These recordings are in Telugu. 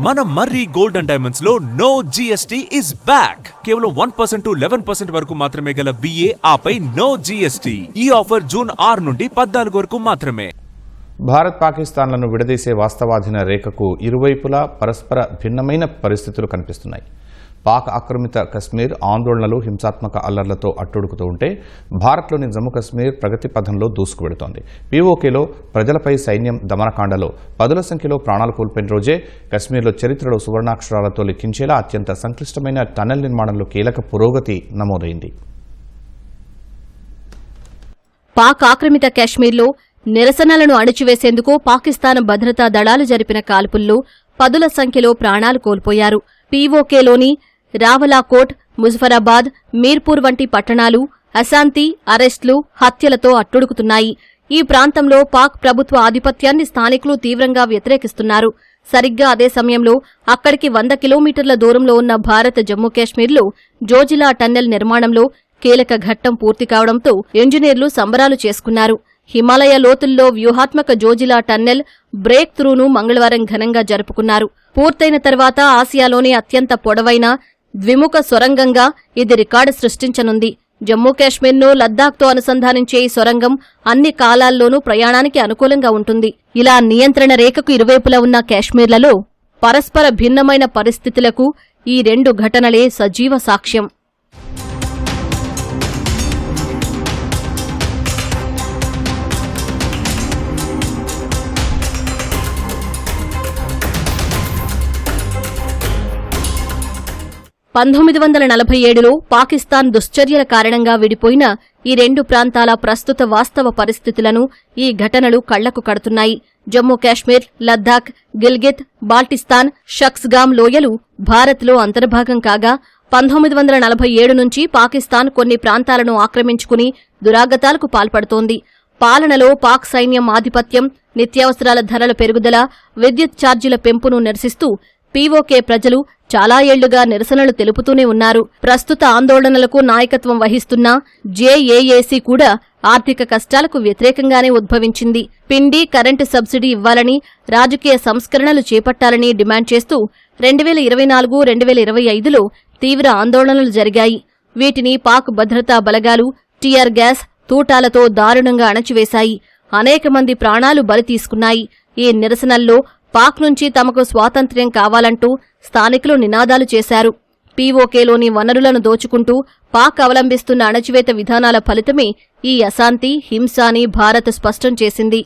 మన మర్రి గోల్డ్ అండ్ డైమండ్స్ లో నో జిఎస్టీ ఇస్ బ్యాక్. కేవలం 1% to 11% వరకు మాత్రమే గల విఏ ఆపై నో జిఎస్టీ. ఈ ఆఫర్ జూన్ 6 నుండి 14 వరకు మాత్రమే. భారత్ పాకిస్తాన్లను విడదీసే వాస్తవాధీన రేఖకు ఇరువైపులా పరస్పర భిన్నమైన పరిస్థితులు కనిపిస్తున్నాయి. పాక్ ఆక్రమిత కశ్మీర్ ఆందోళనలు హింసాత్మక అల్లర్లతో అట్టుడుకుతూ ఉంటే భారత్లోని జమ్మూ కశ్మీర్ ప్రగతి పథంలో దూసుకువెడుతోంది. పీఓకేలో ప్రజలపై సైన్యం దమనకాండలో పదుల సంఖ్యలో ప్రాణాలు కోల్పోయిన రోజే కశ్మీర్లో చరిత్రలో సువర్ణాక్షరాలతో లిఖించేలా అత్యంత సంక్లిష్టమైన టన్నెల్ నిర్మాణంలో కీలక పురోగతి నమోదైంది. పాక్ ఆక్రమిత కశ్మీర్లో నిరసనలను అణిచివేసేందుకు పాకిస్తాన్ భద్రతా దళాలు జరిపిన కాల్పుల్లో పదుల సంఖ్యలో ప్రాణాలు కోల్పోయారు. పీఓకేలోని రావలాకోట్, ముజఫరాబాద్, మీర్పూర్ వంటి పట్టణాలు అశాంతి, అరెస్టులు, హత్యలతో అట్టుడుకుతున్నాయి. ఈ ప్రాంతంలో పాక్ ప్రభుత్వ ఆధిపత్యాన్ని స్థానికులు తీవ్రంగా వ్యతిరేకిస్తున్నారు. సరిగ్గా అదే సమయంలో అక్కడికి 100 కిలోమీటర్ల దూరంలో ఉన్న భారత్ జమ్మూ కాశ్మీర్లో జోజిలా టన్నెల్ నిర్మాణంలో కీలక ఘట్టం పూర్తి కావడంతో ఇంజనీర్లు సంబరాలు చేసుకున్నారు. హిమాలయ లోతుల్లో వ్యూహాత్మక జోజిలా టన్నెల్ బ్రేక్ త్రూను మంగళవారం ఘనంగా జరుపుకున్నారు. పూర్తయిన తర్వాత ఆసియాలోని అత్యంత పొడవైన ద్విముఖ సొరంగంగా ఇది రికార్డు సృష్టించనుంది. జమ్మూ కాశ్మీర్ను లద్దాఖ్తో అనుసంధానించే ఈ సొరంగం అన్ని కాలాల్లోనూ ప్రయాణానికి అనుకూలంగా ఉంటుంది. ఇలా నియంత్రణ రేఖకు ఇరువైపులా ఉన్న కాశ్మీర్లలో పరస్పర భిన్నమైన పరిస్థితులకు ఈ రెండు ఘటనలే సజీవ సాక్ష్యం. లో పాకిస్తాన్ దుశ్చర్యల కారణంగా విడిపోయిన ఈ రెండు ప్రాంతాల ప్రస్తుత వాస్తవ పరిస్థితులను ఈ ఘటనలు కళ్లకు కడుతున్నాయి. జమ్మూ కాశ్మీర్, లద్దాఖ్, గిల్గిత్, బాల్టిస్తాన్, షక్స్గామ్ లోయలు భారత్లో అంతర్భాగం కాగా 1947 నుంచి పాకిస్తాన్ కొన్ని ప్రాంతాలను ఆక్రమించుకుని దురాగతాలకు పాల్పడుతోంది. పాలనలో పాక్ సైన్యం ఆధిపత్యం, నిత్యావసరాల ధరల పెరుగుదల, విద్యుత్ ఛార్జీల పెంపును నిరసిస్తూ పీఓకే ప్రజలు చాలా ఏళ్లుగా నిరసనలు తెలుపుతూనే ఉన్నారు. ప్రస్తుత ఆందోళనలకు నాయకత్వం వహిస్తున్న జేఏఏసీ కూడా ఆర్థిక కష్టాలకు వ్యతిరేకంగానే ఉద్భవించింది. పిండి, కరెంటు సబ్సిడీ ఇవ్వాలని, రాజకీయ సంస్కరణలు చేపట్టాలని డిమాండ్ చేస్తూ 2024-2025లో తీవ్ర ఆందోళనలు జరిగాయి. వీటిని పాక్ భద్రతా బలగాలు టియర్ గ్యాస్, తూటాలతో దారుణంగా అణచివేశాయి. అనేక మంది ప్రాణాలు బలి తీసుకున్నాయి. ఈ నిరసనల్లో పాక్ నుంచి తమకు స్వాతంత్ర్యం కావాలంటూ స్థానికులు నినాదాలు చేశారు. పీఓకేలోని వనరులను దోచుకుంటూ పాక్ అవలంబిస్తున్న అణచివేత విధానాల ఫలితమే ఈ అశాంతి, హింస అని భారత్ స్పష్టం చేసింది.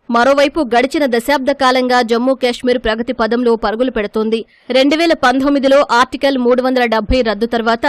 మరోవైపు గడిచిన దశాబ్ద కాలంగా జమ్మూ కాశ్మీర్ ప్రగతి పదంలో పరుగులు పెడుతోంది. 2019లో ఆర్టికల్ 370 రద్దు తర్వాత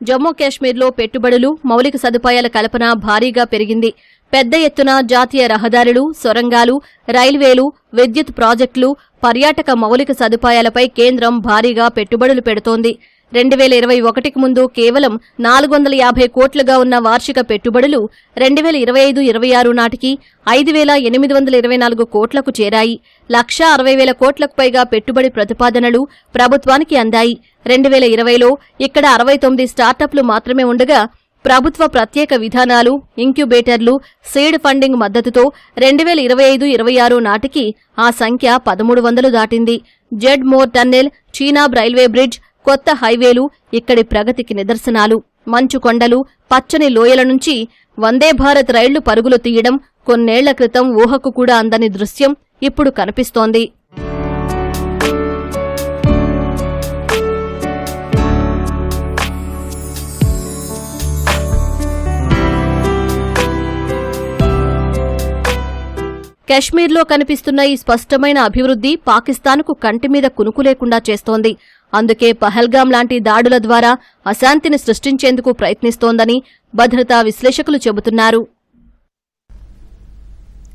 జమ్మూ కాశ్మీర్లో పెట్టుబడులు, మౌలిక సదుపాయాల కల్పన భారీగా పెరిగింది. పెద్ద ఎత్తున జాతీయ రహదారులు, సొరంగాలు, రైల్వేలు, విద్యుత్ ప్రాజెక్టులు, పర్యాటక మౌలిక సదుపాయాలపై కేంద్రం భారీగా పెట్టుబడులు పెడుతోంది. 2021కి ముందు కేవలం 450 కోట్లుగా ఉన్న వార్షిక పెట్టుబడులు 2025-26 నాటికి 5,824 కోట్లకు చేరాయి. 1,60,000 కోట్లకు పైగా పెట్టుబడి ప్రతిపాదనలు ప్రభుత్వానికి అందాయి. 2020లో ఇక్కడ 69 స్టార్టప్లు మాత్రమే ఉండగా ప్రభుత్వ ప్రత్యేక విధానాలు, ఇంక్యుబేటర్లు, సీడ్ ఫండింగ్ మద్దతుతో 2025-26 నాటికి ఆ సంఖ్య 1,300 దాటింది. Z more tunnel, Chenab railway bridge, కొత్త హైవేలు ఇక్కడి ప్రగతికి నిదర్శనాలు. మంచు కొండలు, పచ్చని లోయల నుంచి వందే భారత్ రైళ్లు పరుగులు తీయడం కొన్నేళ్ల క్రితం ఊహకు కూడా అందని దృశ్యం ఇప్పుడు కనిపిస్తోంది. కశ్మీర్లో కనిపిస్తున్న ఈ స్పష్టమైన అభివృద్ధి పాకిస్తాన్కు కంటిమీద కునుకు లేకుండా చేస్తోంది. అందుకే పహల్గాం లాంటి దాడుల ద్వారా అశాంతిని సృష్టించేందుకు ప్రయత్నిస్తోందని భద్రతా విశ్లేషకులు చెబుతున్నారు.